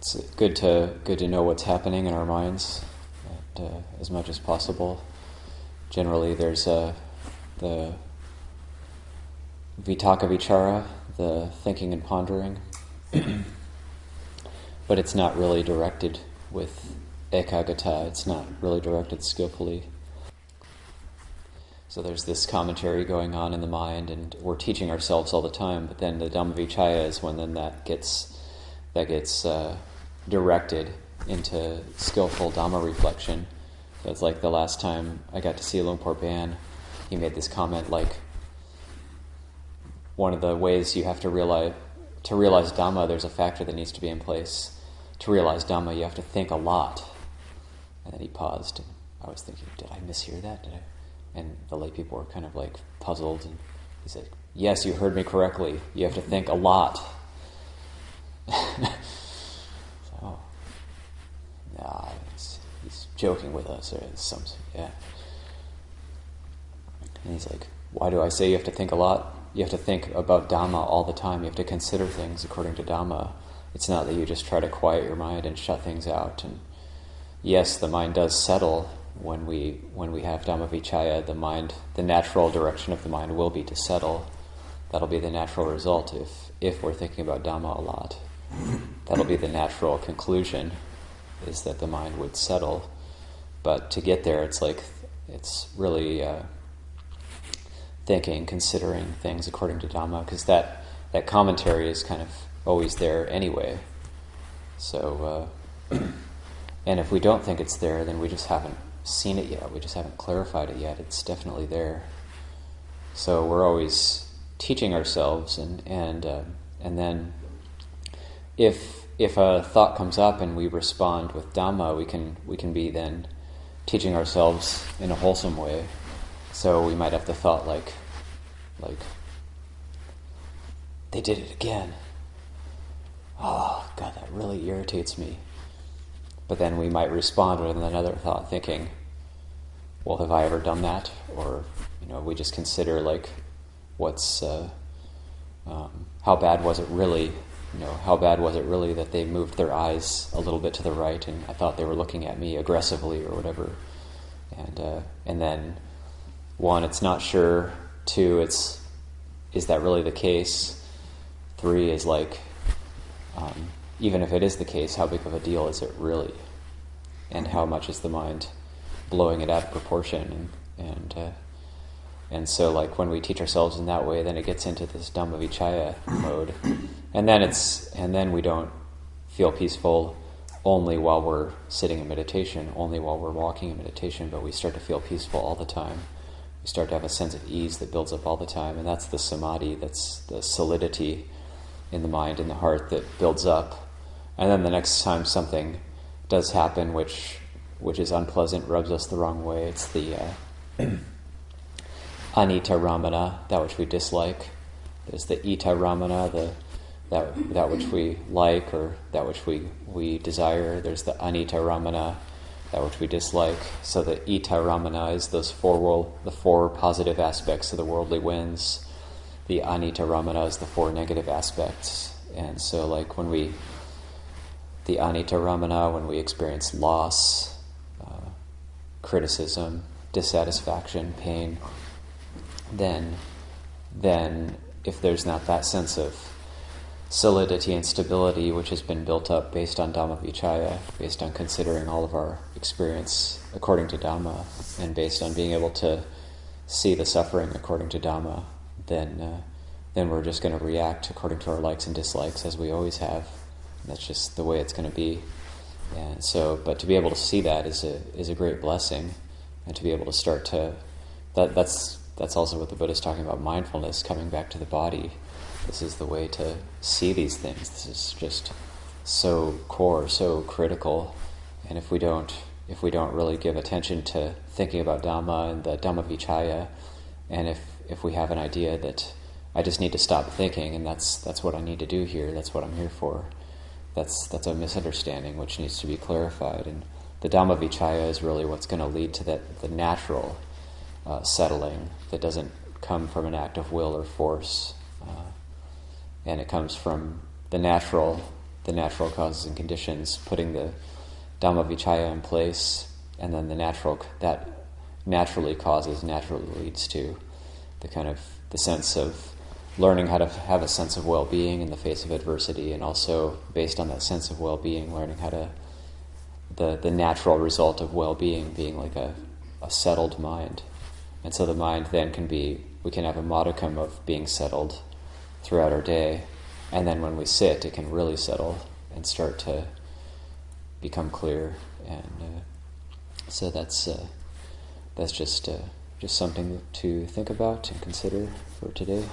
it's good to know what's happening in our minds as much as possible. Generally, there's the vitaka vichara, the thinking and pondering, but it's not really directed with ekagata. It's not really directed skillfully. So there's this commentary going on in the mind, and we're teaching ourselves all the time. But then the Dhammavichaya is when then that gets directed into skillful Dhamma reflection. So it's like the last time I got to see Luang Por Ban, he made this comment like, one of the ways you have to realize Dhamma, there's a factor that needs to be in place. To realize Dhamma, you have to think a lot. And then he paused, and I was thinking, did I mishear that? And the lay people were kind of like puzzled, and he said, yes, you heard me correctly. You have to think a lot. So, nah, he's joking with us, or yeah. And he's like, why do I say you have to think a lot? You have to think about Dhamma all the time. You have to consider things according to Dhamma. It's not that you just try to quiet your mind and shut things out. And yes, the mind does settle when we have Dhammavichaya. The mind, the natural direction of the mind will be to settle. That'll be the natural result if we're thinking about Dhamma a lot. That'll be the natural conclusion, is that the mind would settle. But to get there, it's really thinking, considering things according to Dhamma, because that commentary is kind of always there anyway. So, and if we don't think it's there, then we just haven't seen it yet. We just haven't clarified it yet. It's definitely there. So we're always teaching ourselves, and then if a thought comes up and we respond with Dhamma, we can be then teaching ourselves in a wholesome way. So we might have the thought like they did it again. Oh God, that really irritates me. But then we might respond with another thought, thinking, well, have I ever done that? Or we just consider like, what's how bad was it really? How bad was it really that they moved their eyes a little bit to the right, and I thought they were looking at me aggressively or whatever. And then, one, it's not sure. Two, is that really the case? Three is like, even if it is the case, how big of a deal is it really? And how much is the mind blowing it out of proportion? And so, like, when we teach ourselves in that way, then it gets into this Dhammavichaya mode, and then we don't feel peaceful only while we're sitting in meditation, only while we're walking in meditation, but we start to feel peaceful all the time. We start to have a sense of ease that builds up all the time, and that's the samadhi, that's the solidity in the mind, in the heart that builds up. And then the next time something does happen which is unpleasant, rubs us the wrong way, it's the anita ramana, that which we dislike. There's the ita ramana, that which we like or that which we desire. There's the anita ramana, that which we dislike. So the ita ramana is the four positive aspects of the worldly winds. The anita ramana is the four negative aspects. And so like the anita ramana, when we experience loss, criticism, dissatisfaction, pain, then if there's not that sense of solidity and stability which has been built up based on Dhammavichaya, based on considering all of our experience according to Dhamma, and based on being able to see the suffering according to Dhamma, then we're just going to react according to our likes and dislikes as we always have. That's just the way it's going to be. And so, but to be able to see that is a great blessing, and to be able to start to that's also what the Buddha is talking about, mindfulness, coming back to the body. This is the way to see these things. This is just so core, so critical. And if we don't really give attention to thinking about Dhamma and the Dhammavichaya, and if we have an idea that I just need to stop thinking, and that's what I need to do here, that's what I'm here for, that's a misunderstanding which needs to be clarified. And the Dhammavichaya is really what's going to lead to the natural settling that doesn't come from an act of will or force, and it comes from the natural the natural causes and conditions, putting the Dhammavichaya in place, and then that naturally leads to the sense of learning how to have a sense of well-being in the face of adversity, and also based on that sense of well-being, learning how to the natural result of well-being being like a settled mind. And so the mind then we can have a modicum of being settled throughout our day, and then when we sit, it can really settle and start to become clear. And so that's just something to think about and consider for today.